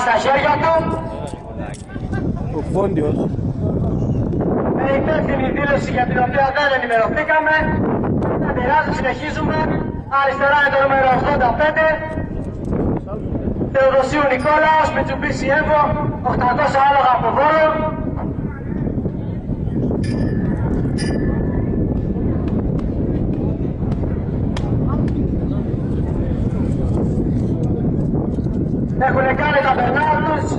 στα χέρια του. Ο Πόντιος. Με υπεύθυνη δήλωση για την οποία δεν ενημερωθήκαμε. Δεν πειράζει, συνεχίζουμε. Αριστερά είναι το νούμερο 85. Θεοδοσίου Νικόλαος, Mitsubishi Evo, 800 άλογα από Βόλο. Έχουνε κάνει τα περνάω τους.